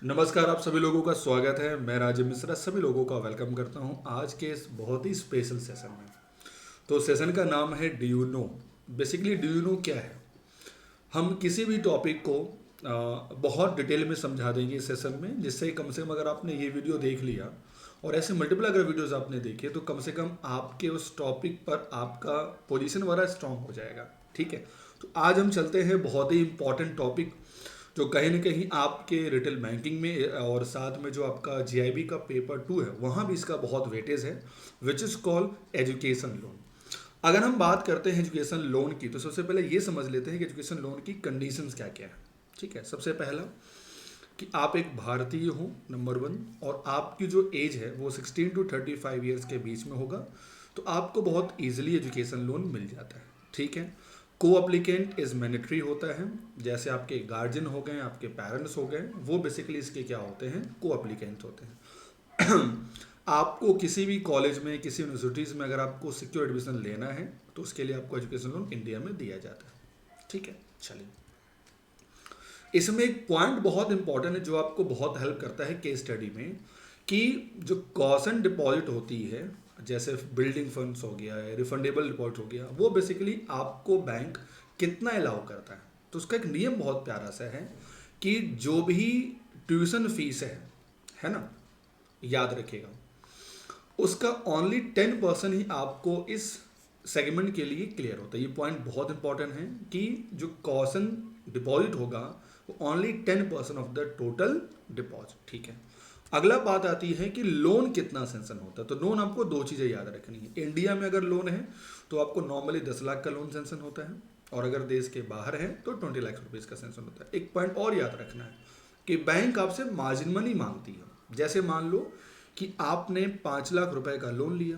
नमस्कार, आप सभी लोगों का स्वागत है। मैं राजीव मिश्रा सभी लोगों का वेलकम करता हूं आज के इस बहुत ही स्पेशल सेशन में। तो सेशन का नाम है do you know. Basically do you know क्या है। हम किसी भी टॉपिक को बहुत डिटेल में समझा देंगे इस सेशन में, जिससे कम से कम अगर आपने ये वीडियो देख लिया और ऐसे मल्टीपल अगर वीडियोस आपने देखे तो कम से कम आपके उस टॉपिक पर आपका पोजीशन वाला स्ट्रांग हो जाएगा। ठीक है। तो आज हम चलते हैं बहुत ही इंपॉर्टेंट टॉपिक, जो कहीं ना कहीं आपके रिटेल बैंकिंग में और साथ में जो आपका जीआईबी का पेपर 2 है वहाँ भी इसका बहुत वेटेज है, which is called education loan. अगर हम बात करते हैं एजुकेशन लोन की तो सबसे पहले ये समझ लेते हैं कि एजुकेशन लोन की कंडीशंस क्या क्या है। ठीक है। सबसे पहला कि आप एक भारतीय हो, नंबर 1, और आपकी जो एज है वो 16 to 35 ईयर्स के बीच में होगा, तो आपको बहुत ईजिली एजुकेशन लोन मिल जाता है। ठीक है। को अप्लीकेंट इज मैंडेटरी होता है, जैसे आपके गार्जियन हो गए, आपके पेरेंट्स हो गए, वो बेसिकली इसके क्या होते हैं, को अप्लीकेंट होते हैं। आपको किसी भी कॉलेज में, किसी यूनिवर्सिटीज़ में अगर आपको सिक्योर एडमिशन लेना है तो उसके लिए आपको एजुकेशन लोन इंडिया में दिया जाता है। ठीक है। चलिए, इसमें एक पॉइंट बहुत इंपॉर्टेंट है जो आपको बहुत हेल्प करता है केस स्टडी में, कि जो कॉशन डिपॉजिट होती है, जैसे बिल्डिंग फंड्स हो गया है, रिफंडेबल डिपॉजिट हो गया, वो बेसिकली आपको बैंक कितना अलाउ करता है। तो उसका एक नियम बहुत प्यारा सा है कि जो भी ट्यूशन फीस है ना, याद रखिएगा, उसका ओनली 10% ही आपको इस सेगमेंट के लिए क्लियर होता है। ये पॉइंट बहुत इंपॉर्टेंट है कि जो कॉशन डिपॉजिट होगा वो only 10% of the total deposit. ठीक है। अगला बात आती है कि लोन कितना सेंशन होता है। तो लोन आपको दो चीज़ें याद रखनी है। इंडिया में अगर लोन है तो आपको नॉर्मली 10 लाख का लोन सेंशन होता है, और अगर देश के बाहर है तो 20 लाख रुपीज़ का सेंशन होता है। एक पॉइंट और याद रखना है कि बैंक आपसे मार्जिन मनी मांगती है। जैसे मान लो कि आपने 5 लाख रुपए का लोन लिया,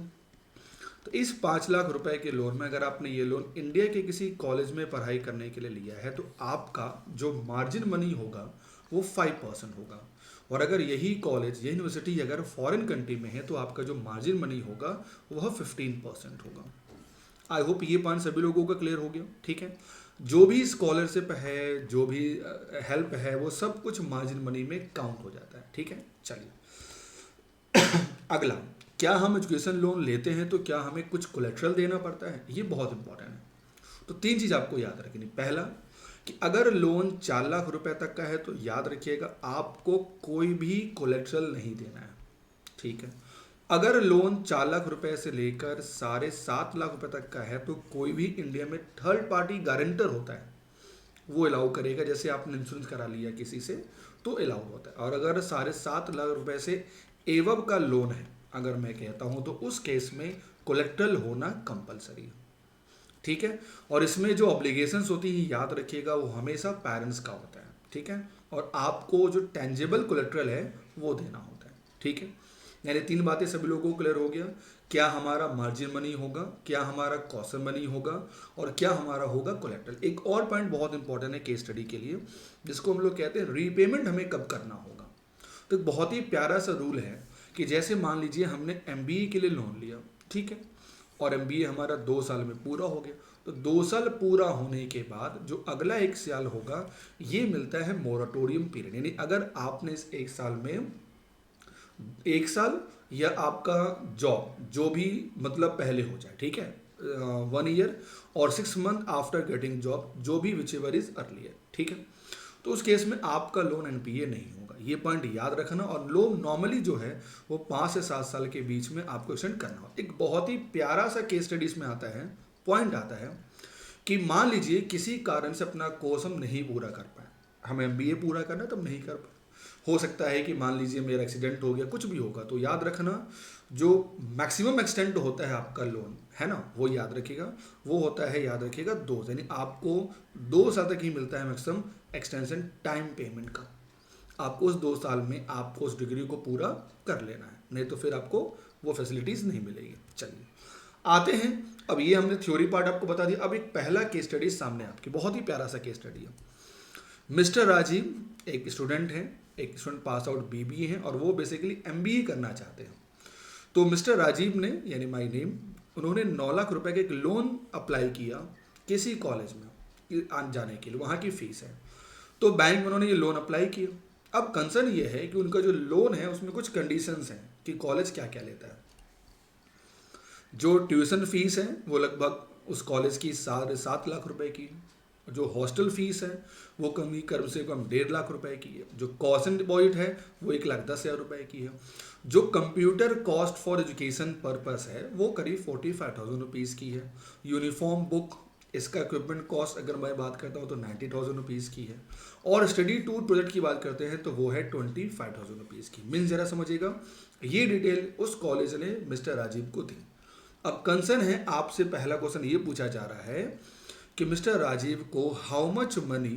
तो इस 5 लाख रुपए के लोन में अगर आपने ये लोन इंडिया के किसी कॉलेज में पढ़ाई करने के लिए लिया है तो आपका जो मार्जिन मनी होगा वो 5% होगा। और अगर यही कॉलेज, यही यूनिवर्सिटी अगर फॉरेन कंट्री में है तो आपका जो मार्जिन मनी होगा वह 15% होगा। आई होप ये पॉइंट सभी लोगों का क्लियर हो गया। ठीक है। जो भी स्कॉलरशिप है, जो भी हेल्प है, वो सब कुछ मार्जिन मनी में काउंट हो जाता है। ठीक है। चलिए, अगला, क्या हम एजुकेशन लोन लेते हैं तो क्या हमें कुछ कोलेट्रल देना पड़ता है। ये बहुत इंपॉर्टेंट है। तो 3 चीज़ आपको याद रखनी। पहला कि अगर लोन 4 लाख रुपए तक का है तो याद रखिएगा आपको कोई भी कोलेट्रल नहीं देना है। ठीक है। अगर लोन 4 लाख रुपए से लेकर 7.5 लाख रुपए तक का है तो कोई भी इंडिया में थर्ड पार्टी गारंटर होता है, वो अलाउ करेगा। जैसे आपने इंश्योरेंस करा लिया किसी से तो अलाउ होता है। और अगर 7.5 लाख रुपए से एवब का लोन है, अगर मैं कहता हूं तो उस केस में कोलेक्ट्रल होना कंपलसरी है। ठीक है। और इसमें जो ऑब्लिगेशंस होती है याद रखिएगा वो हमेशा पेरेंट्स का होता है। ठीक है। और आपको जो टेंजिबल कोलेट्रल है वो देना होता है। ठीक है। यानी 3 बातें सभी लोगों को क्लियर हो गया। क्या हमारा मार्जिन मनी होगा, क्या हमारा कॉशन मनी होगा, और क्या हमारा होगा कोलेट्रल। एक और पॉइंट बहुत इंपॉर्टेंट है केस स्टडी के लिए, जिसको हम लोग कहते हैं रीपेमेंट हमें कब करना होगा। तो एक बहुत ही प्यारा सा रूल है कि जैसे मान लीजिए हमने एमबीए के लिए लोन लिया, ठीक है, और एमबीए हमारा 2 साल में पूरा हो गया, तो 2 साल पूरा होने के बाद जो अगला 1 साल होगा ये मिलता है मोराटोरियम पीरियड। यानी अगर आपने इस 1 साल में 1 साल या आपका जॉब जो भी मतलब पहले हो जाए, ठीक है, 1 ईयर और 6 मंथ आफ्टर गेटिंग जॉब, जो भी विच एवर इज अर्लियर, ठीक है, तो उस केस में आपका लोन एनपीए नहीं होगा। ये पॉइंट याद रखना। और लोन नॉर्मली जो है वो 5 से 7 साल के बीच में आपको एक्सटेंड करना होता है। एक बहुत ही प्यारा सा केस स्टडीज में आता है, पॉइंट आता है कि मान लीजिए किसी कारण से अपना कोर्स हम नहीं पूरा कर पाए, हम एमबीए पूरा करना तब नहीं कर पाए। हो सकता है कि मान लीजिए मेरा एक्सीडेंट हो गया, कुछ भी होगा, तो याद रखना जो मैक्सिमम एक्सटेंड होता है आपका लोन, है ना, वो याद रखिएगा, वो होता है, याद रखिएगा, 2। यानी आपको 2 साल तक ही मिलता है मैक्सिमम एक्सटेंशन टाइम पेमेंट का। आपको उस 2 साल में आपको उस डिग्री को पूरा कर लेना है, नहीं तो फिर आपको वो फैसिलिटीज़ नहीं मिलेगी। चलिए आते हैं, अब ये हमने थ्योरी पार्ट आपको बता दिया। अब एक पहला केस स्टडी सामने आपकी, बहुत ही प्यारा सा केस स्टडी है। मिस्टर राजीव एक स्टूडेंट हैं, एक स्टूडेंट पास आउट बीबीए हैं, और वो बेसिकली एमबीए करना चाहते हैं। तो मिस्टर राजीव ने, यानी माय नेम, उन्होंने 9 लाख रुपए का एक लोन अप्लाई किया किसी कॉलेज में आने जाने के लिए, वहाँ की फ़ीस है। तो बैंक में उन्होंने ये लोन अप्लाई किया। अब कंसर्न ये है कि उनका जो लोन है उसमें कुछ कंडीशंस हैं कि कॉलेज क्या क्या लेता है। जो ट्यूशन फीस है वो लगभग उस कॉलेज की 7.5 लाख रुपए की है। जो हॉस्टल फीस है वो कम से कम 1.5 लाख रुपए की है। जो कॉस्ट डिपॉजिट है वो 1,10,000 रुपए की है। जो computer cost for education purpose है वो करीब 45,000 रुपीज़ की है। यूनिफॉर्म बुक, इसका इक्विपमेंट कॉस्ट अगर मैं बात करता हूँ तो 90,000 रुपीज़ की है। और स्टडी टूर प्रोजेक्ट की बात करते हैं तो वो है 25,000 रुपीज़ की। मीन्स जरा समझिएगा, ये डिटेल उस कॉलेज ने मिस्टर राजीव को दी। अब कंसर्न है, आपसे पहला क्वेश्चन ये पूछा जा रहा है कि मिस्टर राजीव को how much money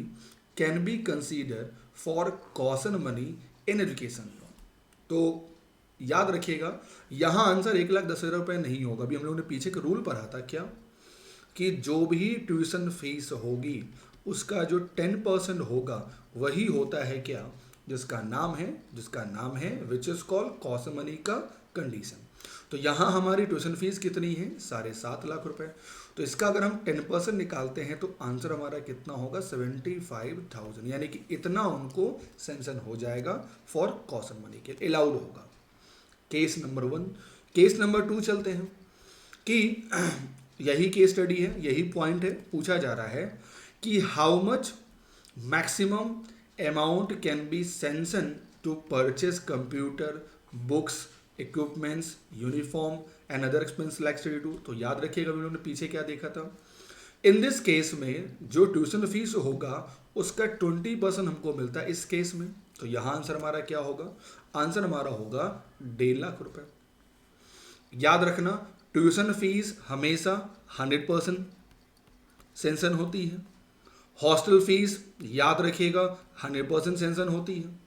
can be consider for caution money in education loan. तो याद रखिएगा, यहाँ आंसर 1,10,000 रुपये नहीं होगा। अभी हम लोगों ने पीछे का रूल पढ़ा था क्या, कि जो भी ट्यूशन फीस होगी उसका जो 10% होगा वही होता है क्या, जिसका नाम है which is called caution money का कंडीशन। तो यहाँ हमारी ट्यूशन फीस कितनी है, 7.5 लाख रुपए। तो इसका अगर हम 10% निकालते हैं तो आंसर हमारा कितना होगा, 75,000, यानी कि इतना उनको सेंक्शन हो जाएगा फॉर कॉशन मनी के, अलाउड होगा। Case number 1। केस नंबर 2 चलते हैं कि यही केस स्टडी है, यही पॉइंट है। पूछा जा रहा है कि how much maximum amount can be sanction to purchase computer, books, equipments, uniform and other expense like study tour. तो याद रखिएगा हम लोगों ने पीछे क्या देखा था। इन दिस केस में जो ट्यूशन फीस होगा उसका 20% हमको मिलता है इस केस में। तो यहाँ आंसर हमारा क्या होगा, आंसर हमारा होगा 1.5 लाख रुपए। याद रखना, ट्यूशन फीस हमेशा 100% सेंक्शन होती है। हॉस्टल फीस याद रखिएगा 100% सेंक्शन होती है।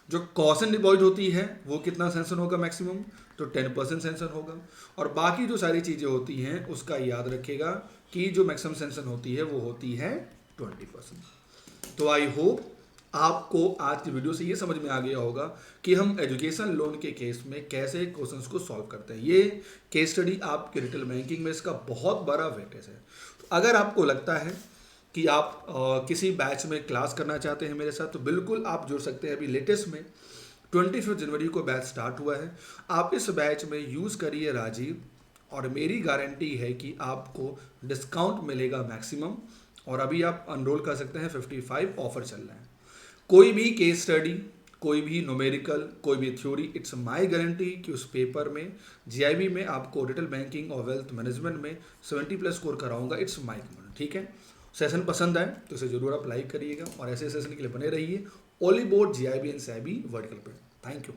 जो कॉशन डिपॉजिट होती है वो कितना सेंक्शन होगा मैक्सिमम, तो 10% सेंक्शन होगा। और बाकी जो सारी चीज़ें होती हैं उसका याद रखिएगा कि जो मैक्सिमम सेंक्शन होती है वो होती है 20%। तो आई होप आपको आज की वीडियो से ये समझ में आ गया होगा कि हम एजुकेशन लोन के केस में कैसे क्वेश्चंस को सॉल्व करते हैं। ये केस स्टडी आपके रिटेल बैंकिंग में इसका बहुत बड़ा वेटेज है। तो अगर आपको लगता है कि आप किसी बैच में क्लास करना चाहते हैं मेरे साथ, तो बिल्कुल आप जुड़ सकते हैं। अभी लेटेस्ट में 25 जनवरी को बैच स्टार्ट हुआ है। आप इस बैच में यूज़ करिए राजीव, और मेरी गारंटी है कि आपको डिस्काउंट मिलेगा मैक्सिमम। और अभी आप अनरोल कर सकते हैं, 55 ऑफर चल रहा है। कोई भी केस स्टडी, कोई भी न्यूमेरिकल, कोई भी थ्योरी, इट्स माय गारंटी कि उस पेपर में जीआईबी में आपको रिटेल बैंकिंग और वेल्थ मैनेजमेंट में 70+ स्कोर कराऊंगा। इट्स माय कमिटमेंट, ठीक है। सेशन पसंद आए तो इसे जरूर आप लाइक करिएगा और ऐसे सेशन के लिए बने रहिए। ओली बोर्ड जीआईबी एंड साइबी वर्टिकल पे। Thank you.